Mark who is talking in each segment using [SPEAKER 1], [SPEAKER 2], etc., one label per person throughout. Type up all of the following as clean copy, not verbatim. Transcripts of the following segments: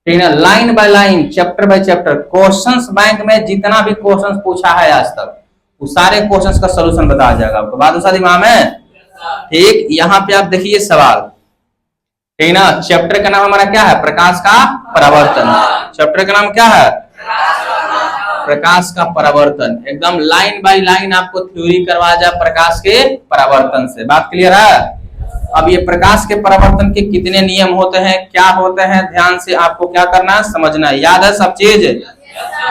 [SPEAKER 1] ठीक है, line by line, chapter by chapter. Questions bank में जितना भी क्वेश्चंस पूछा है आज तक, वो सारे क्वेश्चंस का सलूशन बताया जाएगा आपको। बात उसा दिमाग में, ठीक। यहाँ पे आप देखिए सवाल, ठीक ना। चैप्टर का नाम हमारा क्या है? प्रकाश का परावर्तन। चैप्टर का नाम क्या है? प्रकाश का परावर्तन। एकदम लाइन बाय लाइन आपको थ्योरी करवाया जाए प्रकाश के परावर्तन से। बात क्लियर है? अब ये प्रकाश के परावर्तन के कितने नियम होते हैं, क्या होते हैं, ध्यान से आपको क्या करना है, समझना है। याद है सब चीज?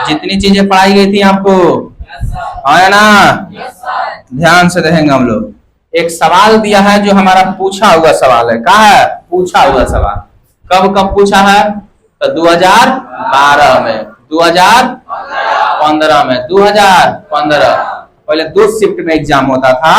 [SPEAKER 1] जितनी चीजें पढ़ाई गई थी आपको, है ना? ध्यान से देखेंगे हम लोग। एक सवाल दिया है जो हमारा पूछा हुआ सवाल है। कहा है? पूछा हुआ सवाल। कब कब पूछा है? तो 2012 में, 2015 में, 2015। पहले 2 शिफ्ट में एग्जाम होता था,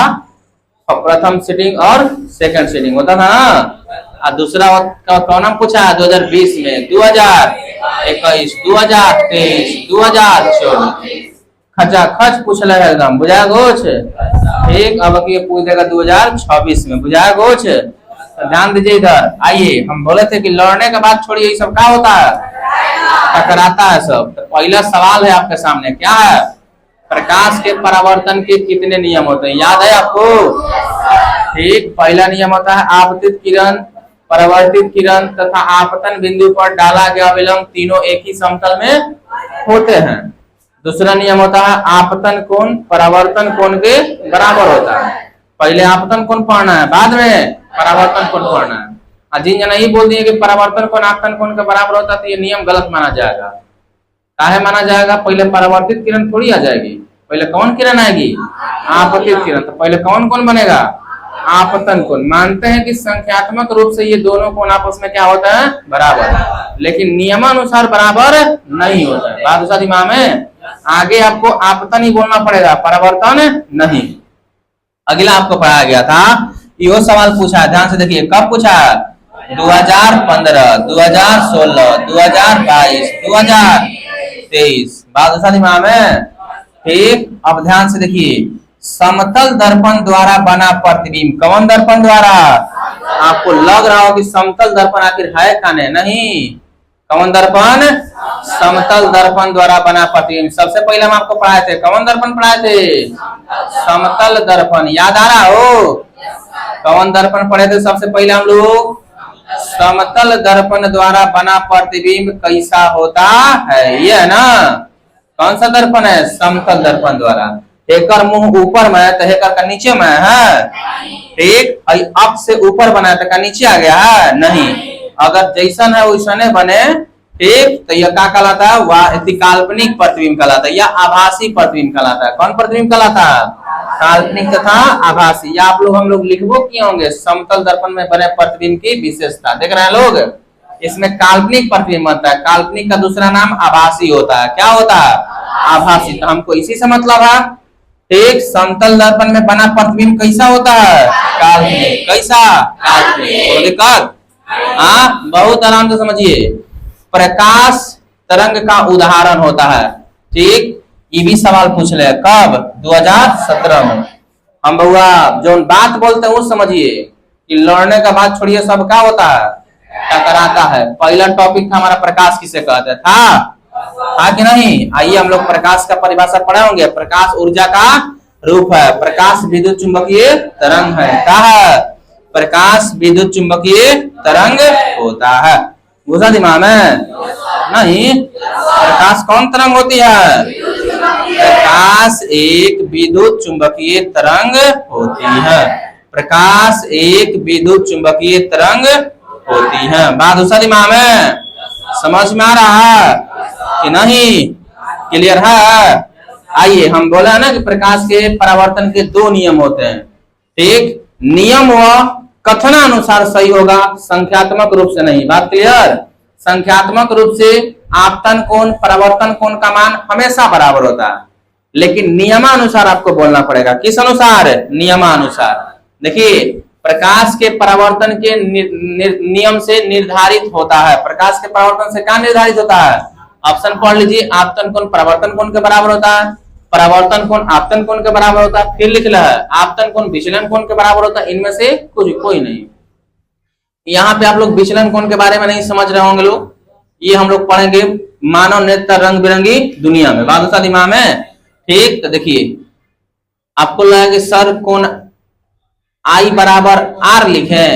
[SPEAKER 1] प्रथम सीटिंग और सेकंड सीटिंग होता था ना। और दूसरा कौन नाम पूछा है? 2020 में, 2021, 2023, 2024। खचा खच पूछ रहा है एकदम, बुझाया गोच? ठीक। अब ये पूछ देगा 2026 में, बुझाया गोच? तो ध्यान दीजिए इधर। आइए, हम बोले थे कि लड़ने के बाद छोड़िए, ये सब क्या होता है? टकराता है सब। तो पहला सवाल है आपके सामने, क्या है? प्रकाश के परावर्तन के कितने नियम होते हैं? याद है आपको? ठीक। पहला नियम होता है आपतित किरण, परावर्तित किरण तथा आपतन बिंदु पर डाला गया विलंब तीनों एक ही समतल में होते हैं। दूसरा नियम होता है आपतन कोण परावर्तन कोण के बराबर होता है। पहले आपतन कोण पढ़ना है, बाद में परावर्तन कोण पढ़ना है। जिन जना ये बोल दिए कि परावर्तन कोण आपतन कोण के बराबर होता है, तो ये नियम गलत माना जाएगा। काहे माना जाएगा? पहले परावर्तित किरण थोड़ी आ जाएगी, पहले कौन किरण आएगी? आपतित किरण। तो पहले कौन कोण बनेगा? आपतन कोण। मानते हैं कि संख्यात्मक रूप से ये दोनों कोण आपस में क्या होता है? बराबर, लेकिन नियमानुसार बराबर नहीं होता है। बात उसा दिमाग में। आगे आपको आपतन ही बोलना पड़ेगा, परावर्तन नहीं। अगला आपको पढ़ाया गया था, यो सवाल पूछा है, ध्यान से देखिए। कब पूछा? 2015, 2016, 2022, 2023। बात उसा दिमाग में, ठीक। अब ध्यान से देखिए, समतल दर्पण द्वारा बना प्रतिबिंब। कौन दर्पण द्वारा? आपको लग रहा हो कि समतल दर्पण आखिर है काने? नहीं। कौन दर्पण? समतल दर्पण द्वारा बना प्रतिबिंब। सबसे पहले हम आपको पढ़ाए थे, कौन दर्पण पढ़ाए थे? समतल दर्पण। याद आ रहा हो? कौन दर्पण पढ़े थे सबसे पहले हम लोग? समतल दर्पण द्वारा बना प्रतिबिंब कैसा होता है, ये है ना। कौन सा दर्पण है? समतल दर्पण द्वारा। एकर मुंह ऊपर में है तो एकर का नीचे में है, ठीक। अब से ऊपर बनाया तो का नीचे आ गया है, नहीं। अगर जैसन है वैसने बने, ठीक, तो यह क्या कहलाता है? वह काल्पनिक प्रतिबिंब कहलाता है या आभासी प्रतिबिंब कहलाता है। कौन प्रतिबिंब कहलाता है? काल्पनिक तथा आभासी। या आप लोग हम लोग लिखबो किए होंगे समतल दर्पण में बने प्रतिबिंब की विशेषता। देख रहे हैं लोग? इसमें काल्पनिक प्रतिबिंब बनता है। काल्पनिक का दूसरा नाम आभासी होता है। क्या होता है? आभासी। तो हमको इसी से मतलब है, ठीक। समतल दर्पण में बना प्रतिबिंब कैसा होता है? काल्पनिक। कैसा? काल्पनिक। तो दिक्कत? हाँ, बहुत आराम से समझिए। प्रकाश तरंग का उदाहरण होता है, ठीक। ये भी सवाल पूछ ले। कब? 2017 में। हम बउआ जो बात बोलते हैं वो समझिए कि लड़ने का बात छोड़िए, सब क्या होता है? टकराता है। पहला टॉपिक था हमारा प्रकाश किसे कहते था कि नहीं? आइए हम लोग प्रकाश का परिभाषा पढ़े होंगे। प्रकाश ऊर्जा का रूप है। प्रकाश विद्युत चुंबकीय तरंग है। क्या है? प्रकाश विद्युत चुंबकीय तरंग होता है। घुसा दिमाग में? नहीं। प्रकाश कौन तरंग होती है? प्रकाश एक विद्युत चुंबकीय तरंग होती है। प्रकाश एक विद्युत चुंबकीय तरंग होती है। बात घुसा दिमाग में? समझ में आ रहा है कि नहीं? क्लियर है? आइए, हम बोला है ना कि प्रकाश के परावर्तन के 2 नियम होते हैं, ठीक। नियम व कथनानुसार सही होगा, संख्यात्मक रूप से नहीं। बात क्लियर? संख्यात्मक रूप से आपतन कोण परावर्तन कोण का मान हमेशा बराबर होता है, लेकिन नियमानुसार आपको बोलना पड़ेगा। किस अनुसार? नियमानुसार। देखिए, प्रकाश के परावर्तन के नियम से निर्धारित होता है। प्रकाश के परावर्तन से क्या निर्धारित होता है? ऑप्शन पढ़ लीजिए। आपतन कोण परावर्तन कोण के बराबर होता है, परावर्तन कोण आपतन कोण के बराबर होता है। फिर लिख रहा है आपतन कोण विचलन कोण के बराबर होता है। इनमें से कोई नहीं। यहाँ पे आप लोग विचलन कोण के बारे में नहीं समझ रहे होंगे लोग। ये हम लोग पढ़ेंगे मानव नेत्र रंग बिरंगी दुनिया में, बात होता दिमाग में। ठीक, तो देखिए आपको लगा कि सर कौन आई बराबर आर लिखे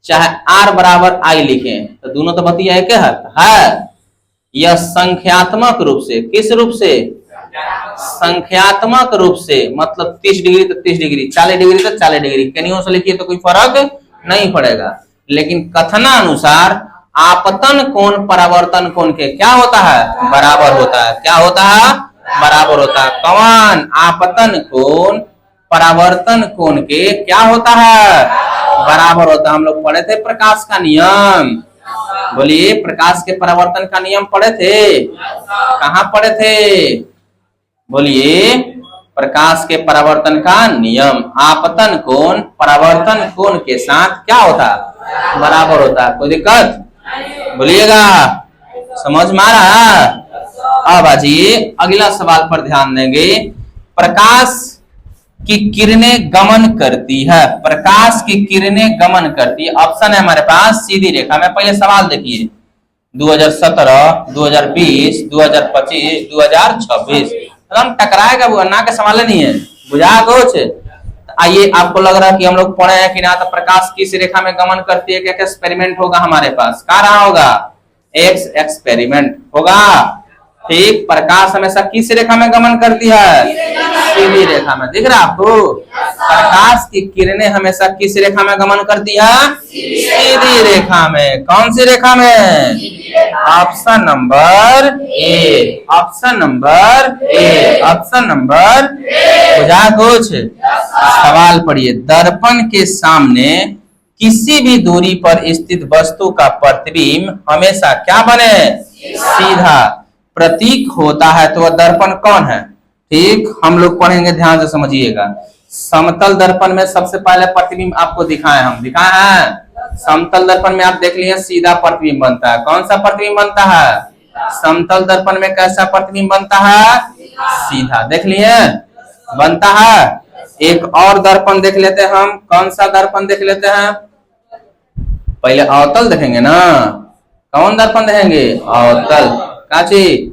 [SPEAKER 1] चाहे आर बराबर आई लिखे, तो दोनों तो बतिया है क्या है। यह संख्यात्मक रूप से, किस रूप से, संख्यात्मक रूप से, मतलब 30 डिग्री तो 30 डिग्री, 40 डिग्री तो 40 डिग्री, कनियों से लिखिए तो कोई फर्क नहीं पड़ेगा। लेकिन कथनानुसार आपतन कोण परावर्तन कोण के क्या होता है, बराबर होता है। क्या होता है, बराबर होता है। कौन, आपतन कोण परावर्तन कोण के क्या होता है, बराबर होता है। हम लोग पढ़े थे प्रकाश का नियम, बोलिए प्रकाश के परावर्तन का नियम पढ़े थे, कहाँ पढ़े थे, बोलिए प्रकाश के परावर्तन का नियम आपतन कोण परावर्तन कोण के साथ क्या होता है, बराबर होता है। कोई दिक्कत, बोलिएगा, समझ में आ रहा है। अब आजिए अगला सवाल पर ध्यान देंगे। प्रकाश की किरणें गमन करती है, प्रकाश की किरणें गमन करती है। ऑप्शन है हमारे पास सीधी रेखा में। पहले सवाल देखिए 2017, 2020, 2025, 2026, एकदम टकराएगा वो, ना के सवाल नहीं है, बुझा कुछ। आइए आपको लग रहा है कि हम लोग पढ़े हैं कि ना, तो प्रकाश किस रेखा में गमन करती है, क्या क्या एक्सपेरिमेंट होगा हमारे पास, कहाँ रहा होगा, एक्स एक्सपेरिमेंट होगा। ठीक, प्रकाश हमेशा किस रेखा में गमन करती है, सीधी रेखा में। दिख रहा है आपको, प्रकाश की किरणें हमेशा किस रेखा में गमन करती है, सीधी रेखा में। कौन सी रेखा में, option number A, option number A, option number. बुझा कुछ, सवाल पढ़िए। दर्पण के सामने किसी भी दूरी पर स्थित वस्तु का प्रतिबिंब हमेशा क्या बने, सीधा प्रतीक होता है। तो वह दर्पण कौन है। ठीक, हम लोग पढ़ेंगे, ध्यान से समझिएगा। समतल दर्पण में सबसे पहले प्रतिबिंब आपको दिखाए, हम दिखाए हैं। समतल दर्पण में आप देख लिए सीधा प्रतिबिंब बनता है। कौन सा प्रतिबिंब बनता है, समतल दर्पण में कैसा प्रतिबिंब बनता है, सीधा, देख लिए बनता है। एक और दर्पण देख लेते हैं हम, कौन सा दर्पण देख लेते हैं, पहले अवतल देखेंगे ना। कौन दर्पण देखेंगे, अवतल, काची,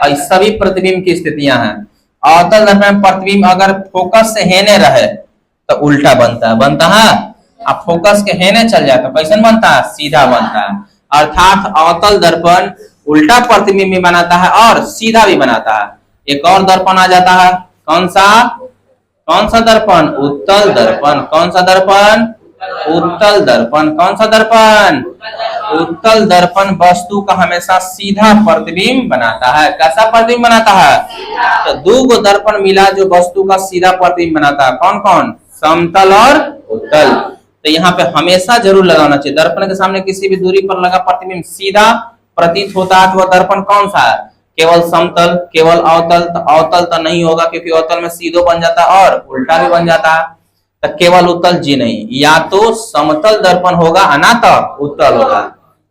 [SPEAKER 1] सभी प्रतिबिंब की स्थितियां हैं। अवतल दर्पण में प्रतिबिंब अगर फोकस से हेने रहे तो उल्टा बनता है, बनता है। अब फोकस के हेने चल जाए तो कैसन बनता है, सीधा बनता है। अर्थात अवतल दर्पण उल्टा प्रतिबिंब भी बनाता है और सीधा भी बनाता है। एक और दर्पण आ जाता है, कौन सा, कौन सा दर्पण, उत्तल दर्पण। कौन सा दर्पण, उत्तल दर्पण। कौन सा दर्पण, उत्तल दर्पण वस्तु का हमेशा सीधा प्रतिबिंब बनाता है। कैसा प्रतिबिंब बनाता है, तो दो गो दर्पण मिला जो वस्तु का सीधा प्रतिबिंब बनाता है। कौन कौन, समतल और उत्तल। तो यहाँ पे हमेशा जरूर लगाना चाहिए, दर्पण के सामने किसी भी दूरी पर लगा प्रतिबिंब सीधा प्रतीत होता है। तो वह दर्पण कौन सा है, केवल समतल, केवल अवतल। तो अवतल तो नहीं होगा क्योंकि अवतल में सीधो बन जाता है और उल्टा भी बन जाता है। तो केवल उत्तल जी नहीं, या तो समतल दर्पण होगा ना तो उत्तल होगा।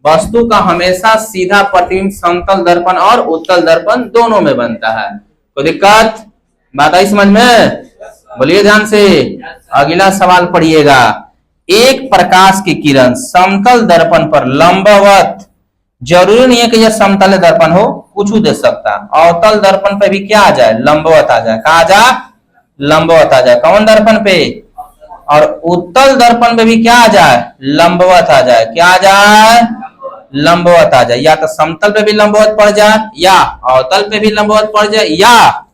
[SPEAKER 1] वस्तु का हमेशा सीधा प्रतिबिंब समतल दर्पण और उत्तल दर्पण दोनों में बनता है। कोई दिक्कत, बात आई समझ में, बोलिए ध्यान से। अगला सवाल पढ़िएगा। एक प्रकाश की किरण समतल दर्पण पर लंबवत, जरूरी नहीं है कि यह समतल दर्पण हो, कुछ दे सकता, अवतल दर्पण पे भी क्या आ जाए, लंबवत आ जाए। कहा आ जाए, लंबवत आ जाए। कौन दर्पण पे, और उत्तल दर्पण पे भी क्या आ जाए, लंबवत आ जाए। क्या आ जाए, लंबवत आ जाए। या तो समतल पे भी लंबवत पड़ जाए, या अवतल पे भी लंबवत पड़ जाए, या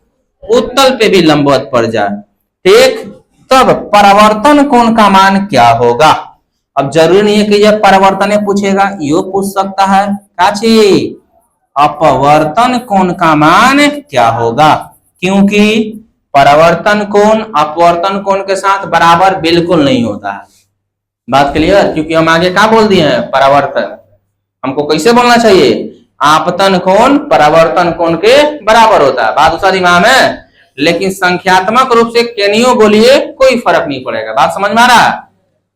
[SPEAKER 1] उत्तल पे भी लंबवत पड़ जाए। ठीक, तब परावर्तन कोण का मान क्या होगा। अब जरूरी नहीं है कि यह परावर्तन पूछेगा, यो पूछ सकता है, काची, अपवर्तन कोण का मान क्या होगा। क्योंकि परावर्तन कोण अपवर्तन कोण के साथ बराबर बिल्कुल नहीं होता है। बात क्लियर, क्योंकि हम आगे क्या बोल दिए हैं, परावर्तन। हमको कैसे बोलना चाहिए, आपतन कोण परावर्तन कोण के बराबर होता है। बात उसा दिमाग में, लेकिन संख्यात्मक रूप से केनियो बोलिए कोई फर्क नहीं पड़ेगा। बात समझ में आ रहा है।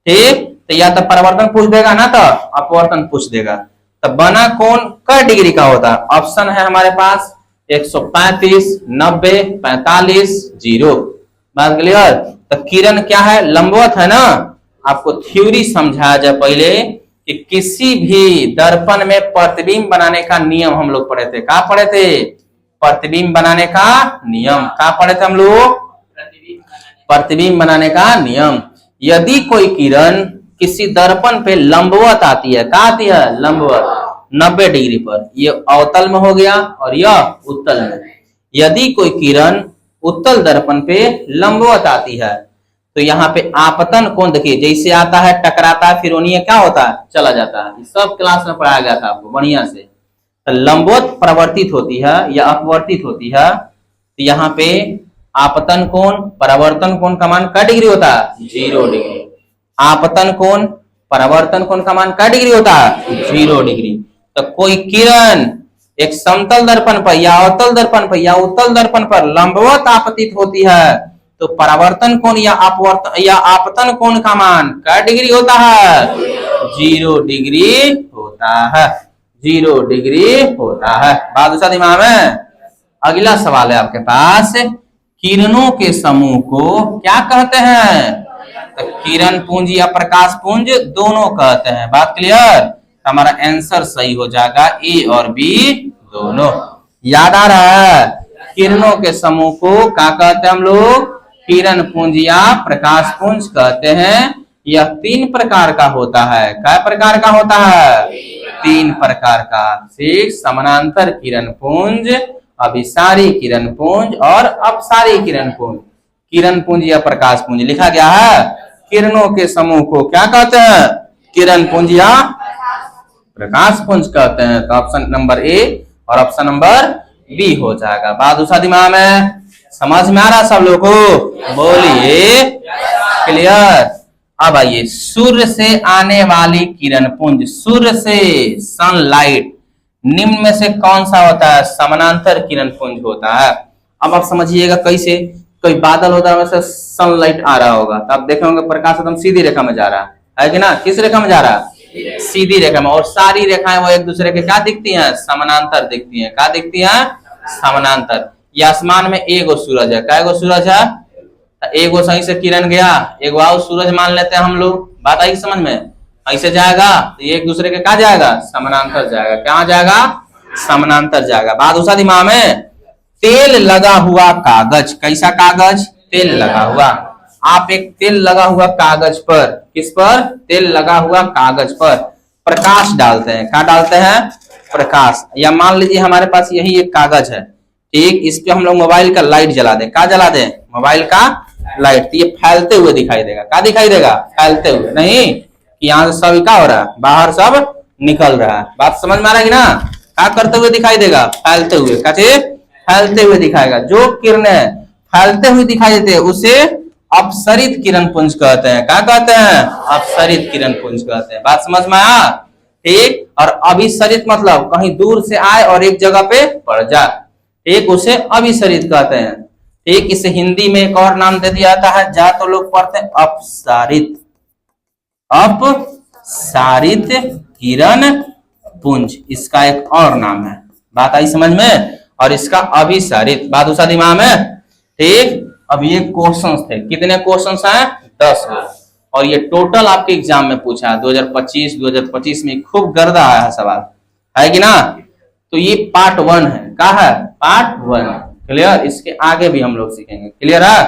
[SPEAKER 1] ठीक, तो या तो परावर्तन पूछ देगा ना तो अपवर्तन पूछ देगा। तो बना कोण क डिग्री का होता है। ऑप्शन है हमारे पास 135, 90, 45, 0। बात क्लियर। तो किरण क्या है, लंबवत है ना। आपको थ्योरी समझाया जाए पहले कि किसी भी दर्पण में प्रतिबिंब बनाने का नियम हम लोग पढ़े थे। कहाँ पढ़े थे? प्रतिबिंब बनाने का नियम। कहाँ पढ़े थे हम लोग? प्रतिबिंब बनाने का नियम। यदि कोई किरण किसी दर्पण पे लंबवत आती है, कहाँ आती है? लंबवत, 90 डिग्री पर। ये अवतल में हो गया और यह उत्तल में। यदि कोई किरण उत्तल दर्पण पे लंबवत आती है तो यहाँ पे आपतन कोण देखिए, जैसे आता है टकराता है, फिर उन्हीं क्या होता है? चला जाता है। सब क्लास में पढ़ाया गया था आपको बढ़िया से। तो लंबवत प्रवर्तित होती है या अपवर्तित होती है, तो यहाँ पे आपतन कोण, परावर्तन कोण का मान क्या डिग्री होता है? 0 डिग्री। आपतन कोण, परावर्तन कोण का मान क्या डिग्री होता है? 0 डिग्री। तो कोई किरण एक समतल दर्पण पर या अवतल दर्पण पर या उत्तल दर्पण पर लंबवत आपतित होती है तो परावर्तन कोण या अपवर्तन या आपतन कोण का मान क्या डिग्री होता है? 0 डिग्री होता है। 0 डिग्री होता है। बात दूसरा दिमाग में। अगला सवाल है आपके पास, किरणों के समूह को क्या कहते हैं? तो किरण पुंज या प्रकाश पुंज दोनों कहते हैं। बात क्लियर? हमारा आंसर सही हो जाएगा ए और बी दोनों। याद आ रहा है? किरणों के समूह को क्या कहते हैं हम लोग? किरण पुंज या प्रकाश पुंज कहते हैं। यह 3 प्रकार का होता है। क्या प्रकार का होता है? 3 प्रकार का। समानांतर किरण पुंज, अभिसारी किरण पुंज और अपसारी किरण पुंज। किरण पुंज या प्रकाश पुंज लिखा गया है। किरणों के समूह को क्या कहते हैं? किरण पुंज या प्रकाश पुंज कहते हैं। तो ऑप्शन नंबर ए और ऑप्शन नंबर बी हो जाएगा। बात दूसरा दिमाग में। समझ में आ रहा सब लोगों को? बोलिए क्लियर। अब आइए, सूर्य से आने वाली किरण पुंज, सूर्य से, सनलाइट, निम्न में से कौन सा होता है? समानांतर किरण पुंज होता है। अब आप समझिएगा कैसे। कोई बादल होता है, वैसे सनलाइट आ रहा होगा तो आप देखेंगे प्रकाश एकदम सीधी रेखा में जा रहा है कि ना? किस रेखा में जा रहा है? सीधी रेखा में। और सारी रेखाएं वो एक दूसरे के क्या दिखती हैं? समानांतर दिखती हैं। क्या दिखती हैं? समानांतर। ये आसमान में एगो सूरज है। क्या सूरज है? एगो सही से किरण गया, एगो आओ सूरज मान लेते हैं हम लोग। बात आई समझ में? ऐसे जाएगा तो एक दूसरे के क्या जाएगा? समानांतर जाएगा। क्या जाएगा? समानांतर जाएगा। बात दूसरा दिमाग में। तेल लगा हुआ कागज। कैसा कागज? तेल लगा हुआ। आप एक तेल लगा हुआ कागज पर, किस पर? तेल लगा हुआ कागज पर प्रकाश डालते हैं। क्या डालते हैं? प्रकाश। या मान लीजिए हमारे पास यही एक कागज है, ठीक, इस पे हम लोग मोबाइल का लाइट जला दें। क्या जला दें? मोबाइल का लाइट। तो ये फैलते हुए दिखाई देगा। क्या दिखाई देगा? फैलते हुए। नहीं कि यहाँ से सब क्या हो रहा है? बाहर सब निकल रहा है। बात समझ में आ रहा है कि ना? क्या करते हुए दिखाई देगा? फैलते हुए। क्या चीज? फैलते हुए दिखाएगा। जो किरणें फैलते हुए दिखाई देते हैं उसे अपसरित किरण पुंज कहते हैं। क्या कहते हैं? अपसरित किरण पुंज कहते हैं। बात समझ में आया? ठीक। और अभिसरित मतलब कहीं दूर से आए और एक जगह पे पड़ जाए, ठीक, उसे अभिसरित कहते हैं। ठीक। इसे हिंदी में एक और नाम दे दिया जाता है, जहां तो लोग पढ़ते हैं अपसारित। अपसारित किरण पुंज इसका एक और नाम है। बात आई समझ में? और इसका अभिसरित। बात दूसरा दिमाग में। ठीक। अब ये क्वेश्चंस थे। कितने क्वेश्चंस हैं? 10 गो। और ये टोटल आपके एग्जाम में पूछा है 2025 में खूब गर्दा आया है सवाल, है कि ना? तो ये पार्ट 1 है। क्या है? पार्ट 1। क्लियर? इसके आगे भी हम लोग सीखेंगे। क्लियर है?